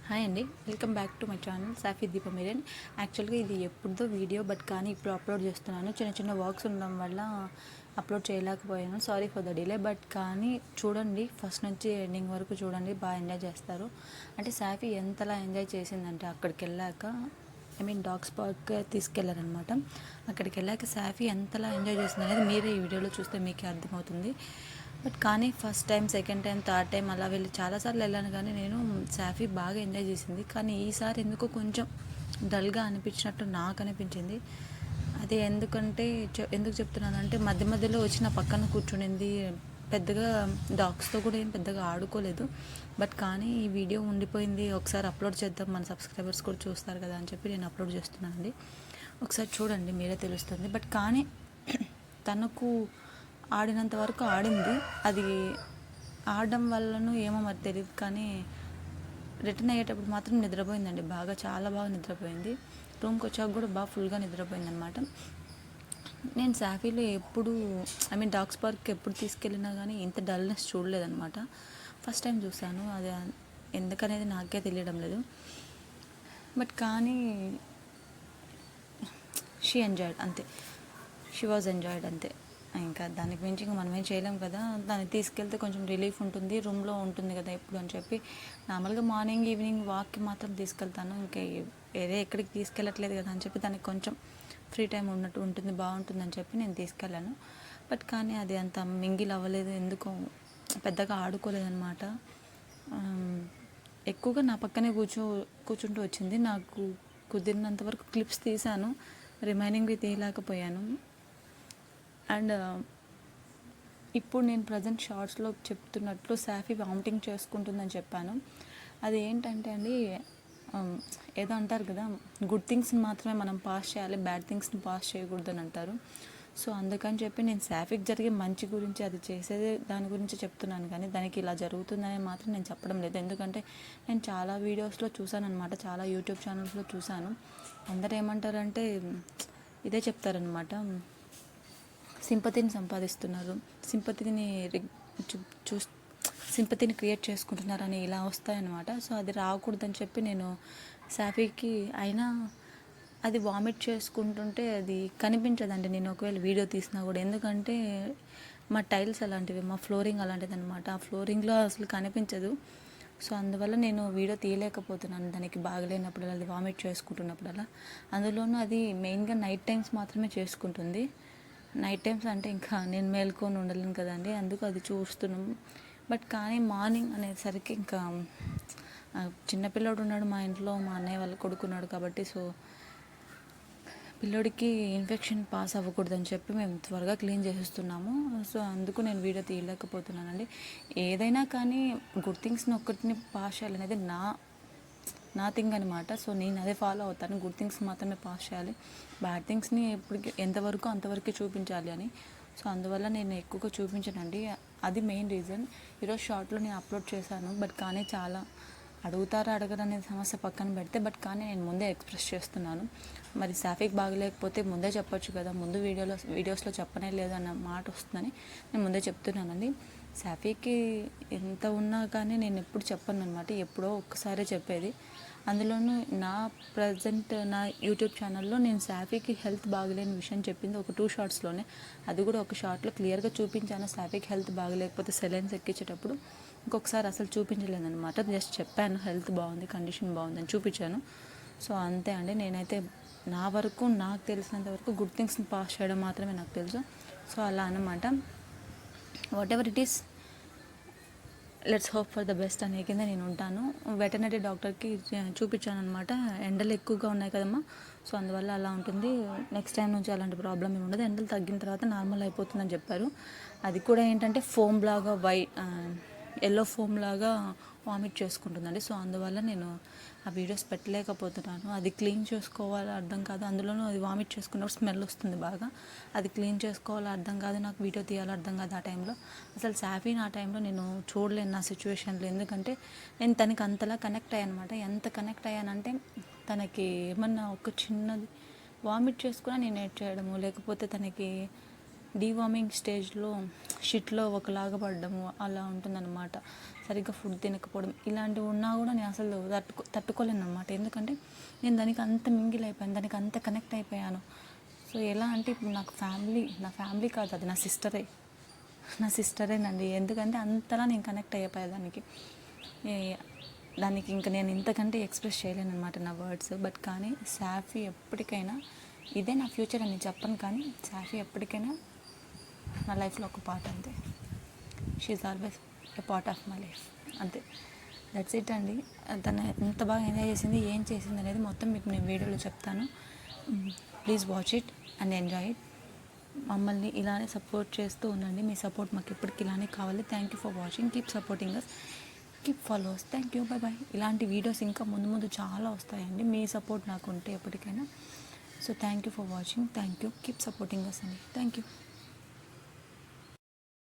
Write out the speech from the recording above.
Hi అండి, welcome back to my channel సాఫీ దీపమీరన్. యాక్చువల్గా ఇది ఎప్పుడుదో వీడియో, బట్ కానీ ఇప్పుడు అప్లోడ్ చేస్తున్నాను. చిన్న చిన్న వర్క్స్ ఉండడం వల్ల అప్లోడ్ చేయలేకపోయాను. Sorry for the delay. But కానీ చూడండి, ఫస్ట్ నుంచి ఎండింగ్ వరకు చూడండి, బాగా ఎంజాయ్ చేస్తారు. అంటే సాఫీ ఎంతలా ఎంజాయ్ చేసిందంటే అక్కడికి వెళ్ళాక, డాగ్స్ పార్క్ తీసుకెళ్లారనమాట. అక్కడికి వెళ్ళాక సాఫీ ఎంతలా ఎంజాయ్ చేసింది అనేది మీరే ఈ వీడియోలో చూస్తే మీకే అర్థమవుతుంది. బట్ కానీ first time, second time, third time అలా వెళ్ళి చాలాసార్లు వెళ్ళాను. కానీ నేను సాఫీ బాగా ఎంజాయ్ చేసింది. కానీ ఈసారి ఎందుకో కొంచెం డల్గా అనిపించినట్టు నాకు అనిపించింది. అది ఎందుకు చెప్తున్నానంటే మధ్య మధ్యలో వచ్చి నా పక్కన కూర్చునింది. పెద్దగా డాగ్స్తో కూడా ఏం పెద్దగా ఆడుకోలేదు. బట్ కానీ ఈ వీడియో ఉండిపోయింది, ఒకసారి అప్లోడ్ చేద్దాం, మన సబ్స్క్రైబర్స్ కూడా చూస్తారు కదా అని చెప్పి నేను అప్లోడ్ చేస్తున్నానండి. ఒకసారి చూడండి, మీరే తెలుస్తుంది. బట్ కానీ తనకు ఆడినంత వరకు ఆడింది. అది ఆడడం వల్లనూ ఏమో మరి తెలియదు, కానీ రిటర్న్ అయ్యేటప్పుడు మాత్రం నిద్రపోయిందండి. చాలా బాగా నిద్రపోయింది. రూమ్కి వచ్చాక కూడా బాగా ఫుల్గా నిద్రపోయింది అనమాట. నేను సాఫీలో ఎప్పుడు డాగ్స్ పార్క్కి ఎప్పుడు తీసుకెళ్ళినా కానీ ఇంత డల్నెస్ చూడలేదన్నమాట. ఫస్ట్ టైం చూశాను. అది ఎందుకనేది నాకే తెలియడం లేదు. బట్ కానీ షీ ఎంజాయ్డ్, అంతే. షీ వాజ్ ఎంజాయ్డ్, అంతే. ఇంకా దానికి మించి ఇంకా మనం ఏం చేయలేం కదా. దాన్ని తీసుకెళ్తే కొంచెం రిలీఫ్ ఉంటుంది, రూమ్లో ఉంటుంది కదా ఎప్పుడు అని చెప్పి నార్మల్గా మార్నింగ్ ఈవినింగ్ వాక్కి మాత్రం తీసుకెళ్తాను. ఇంకా వేరే ఎక్కడికి తీసుకెళ్ళట్లేదు కదా అని చెప్పి దానికి కొంచెం ఫ్రీ టైం ఉన్నట్టు ఉంటుంది, బాగుంటుందని చెప్పి నేను తీసుకెళ్ళాను. బట్ కానీ అది అంత మింగిల్ అవ్వలేదు, ఎందుకో పెద్దగా ఆడుకోలేదన్నమాట. ఎక్కువగా నా పక్కనే కూర్చుంటూ వచ్చింది. నాకు కుదిరినంత వరకు క్లిప్స్ తీశాను, రిమైనింగ్వి తీయలేకపోయాను. అండ్ ఇప్పుడు నేను ప్రజెంట్ షార్ట్స్లో చెప్తున్నట్లు సాఫీ వామిటింగ్ చేసుకుంటుందని చెప్పాను. అది ఏంటంటే అండి, ఏదో అంటారు కదా, గుడ్ థింగ్స్ని మాత్రమే మనం పాస్ చేయాలి, బ్యాడ్ థింగ్స్ని పాస్ చేయకూడదు అని అంటారు. సో అందుకని చెప్పి నేను సాఫీకి జరిగే మంచి గురించి, అది చేసేదే దాని గురించి చెప్తున్నాను. కానీ దానికి ఇలా జరుగుతుందని మాత్రం నేను చెప్పడం లేదు. ఎందుకంటే నేను చాలా వీడియోస్లో చూశాను అనమాట, చాలా యూట్యూబ్ ఛానల్స్లో చూశాను. అందరూ ఏమంటారంటే ఇదే చెప్తారనమాట, సింపతిని సంపాదిస్తున్నారు, సింపతిని క్రియేట్ చేసుకుంటున్నారని ఇలా వస్తాయన్నమాట. సో అది రాకూడదని చెప్పి నేను సాఫీకి, అయినా అది వామిట్ చేసుకుంటుంటే అది కనిపించదండి నేను ఒకవేళ వీడియో తీసినా కూడా. ఎందుకంటే మా టైల్స్ అలాంటివి, మా ఫ్లోరింగ్ అలాంటిది అనమాట. ఆ ఫ్లోరింగ్లో అసలు కనిపించదు. సో అందువల్ల నేను వీడియో తీయలేకపోతున్నాను దానికి బాగలేనప్పుడు, అది వామిట్ చేసుకుంటున్నప్పుడల్లా. అందులోనూ అది మెయిన్గా నైట్ టైమ్స్ మాత్రమే చేసుకుంటుంది. నైట్ టైమ్స్ అంటే ఇంకా నేను మేల్కొని ఉండలేను కదండి, అందుకు అది చూస్తున్నాం. బట్ కానీ మార్నింగ్ అనేసరికి ఇంకా చిన్నపిల్లోడు ఉన్నాడు మా ఇంట్లో, మా అన్నయ్య వాళ్ళ కొడుకున్నాడు కాబట్టి, సో పిల్లోడికి ఇన్ఫెక్షన్ పాస్ అవ్వకూడదని చెప్పి మేము త్వరగా క్లీన్ చేసేస్తున్నాము. సో అందుకు నేను వీడియో తీయలేకపోతున్నానండి. ఏదైనా కానీ గుడ్ థింగ్స్ని ఒక్కటిని పాస్ చేయాలనేది నా థింగ్ అనమాట. సో నేను అదే ఫాలో అవుతాను, గుడ్ థింగ్స్ మాత్రమే పాస్ చేయాలి, బ్యాడ్ థింగ్స్ని ఎప్పటికీ ఎంతవరకు అంతవరకే చూపించాలి అని. సో అందువల్ల నేను ఎక్కువగా చూపించానండి, అది మెయిన్ రీజన్. ఈరోజు షార్ట్లో నేను అప్లోడ్ చేశాను. బట్ కానీ చాలా అడుగుతారా అడగరు అనే సమస్య పక్కన పెడితే, బట్ కానీ నేను ముందే ఎక్స్ప్రెస్ చేస్తున్నాను. మరి సాఫీకి బాగలేకపోతే ముందే చెప్పొచ్చు కదా, ముందు వీడియోస్లో చెప్పనే లేదు అన్న మాట వస్తుందని నేను ముందే చెప్తున్నానండి. సాఫీకి ఎంత ఉన్నా కానీ నేను ఎప్పుడు చెప్పను అనమాట, ఎప్పుడో ఒక్కసారే చెప్పేది. అందులోనూ నా యూట్యూబ్ ఛానల్లో నేను సాఫీకి హెల్త్ బాగలేని విషయం చెప్పింది ఒక 2 షార్ట్స్లోనే. అది కూడా ఒక షార్ట్లో క్లియర్గా చూపించాను, సాఫీకి హెల్త్ బాగలేకపోతే సెలైన్స్ ఎక్కించేటప్పుడు. ఇంకొకసారి అసలు చూపించలేదన్నమాట, జస్ట్ చెప్పాను హెల్త్ బాగుంది, కండిషన్ బాగుందని చూపించాను. సో అంతే అండి. నేనైతే నా వరకు, నాకు తెలిసినంత వరకు గుడ్ థింగ్స్ని పాస్ చేయడం మాత్రమే నాకు తెలుసు. సో అలా అన్నమాట. What ever it is, let's hope for the best అనే కింద నేను ఉంటాను. వెటర్నరీ డాక్టర్కి చూపించాను అనమాట, ఎండలు ఎక్కువగా ఉన్నాయి కదమ్మా, సో అందువల్ల అలా ఉంటుంది, నెక్స్ట్ టైం నుంచి అలాంటి ప్రాబ్లం ఏమి ఉండదు, ఎండలు తగ్గిన తర్వాత నార్మల్ అయిపోతుందని చెప్పారు. అది కూడా ఏంటంటే ఫోమ్ లాగా ఎల్లో ఫోమ్ లాగా వామిట్ చేసుకుంటుందండి. సో అందువల్ల నేను ఆ వీడియోస్ పెట్టలేకపోతున్నాను. అది క్లీన్ చేసుకోవాలో అర్థం కాదు, అందులోనూ అది వామిట్ చేసుకున్నప్పుడు స్మెల్ వస్తుంది బాగా, అది క్లీన్ చేసుకోవాలో అర్థం కాదు, నాకు వీడియో తీయాలో అర్థం కాదు ఆ టైంలో. అసలు సాఫీని ఆ టైంలో నేను చూడలేను నా సిచ్యువేషన్లో, ఎందుకంటే నేను తనకి అంతలా కనెక్ట్ అయ్యాను అనమాట. ఎంత కనెక్ట్ అయ్యానంటే తనకి ఏమన్నా ఒక చిన్నది వామిట్ చేసుకున్నా నేను ఏడ్ చేయడము, లేకపోతే తనకి డీవార్మింగ్ స్టేజ్లో షిట్లో ఒకలాగా పడ్డము అలా ఉంటుందన్నమాట. సరిగ్గా ఫుడ్ తినకపోవడం ఇలాంటివి ఉన్నా కూడా నేను అసలు తట్టుకోలేను అనమాట. ఎందుకంటే నేను దానికి అంత మింగిల్ అయిపోయాను, దానికి అంత కనెక్ట్ అయిపోయాను. సో ఎలా అంటే ఇప్పుడు నాకు నా ఫ్యామిలీ కాదు, అది నా సిస్టరేనండి. ఎందుకంటే అంతలా నేను కనెక్ట్ అయిపోయా దానికి ఇంకా నేను ఇంతకంటే ఎక్స్ప్రెస్ చేయలేను అనమాట నా వర్డ్స్. బట్ కానీ సాఫీ ఎప్పటికైనా ఇదే నా ఫ్యూచర్ అని చెప్పను, కానీ సాఫీ ఎప్పటికైనా నా లైఫ్లో ఒక పార్ట్ అంతే. She always a part of my life అంతే. దట్స్ ఇట్ అండి. తను ఎంత బాగా ఎంజాయ్ చేసింది, ఏం చేసింది అనేది మొత్తం మీకు నేను వీడియోలో చెప్తాను. Please watch it and enjoy it. మమ్మల్ని ఇలానే సపోర్ట్ చేస్తూ ఉండండి. మీ సపోర్ట్ మాకు ఎప్పటికి ఇలానే కావాలి. Thank you for watching. Keep supporting us, keep followers. Thank you, bye bye. ఇలాంటి వీడియోస్ ఇంకా ముందు చాలా వస్తాయండి. మీ సపోర్ట్ నాకు ఉంటే ఎప్పటికైనా. So thank you for watching. Thank you. Keep supporting us అండి. Thank you.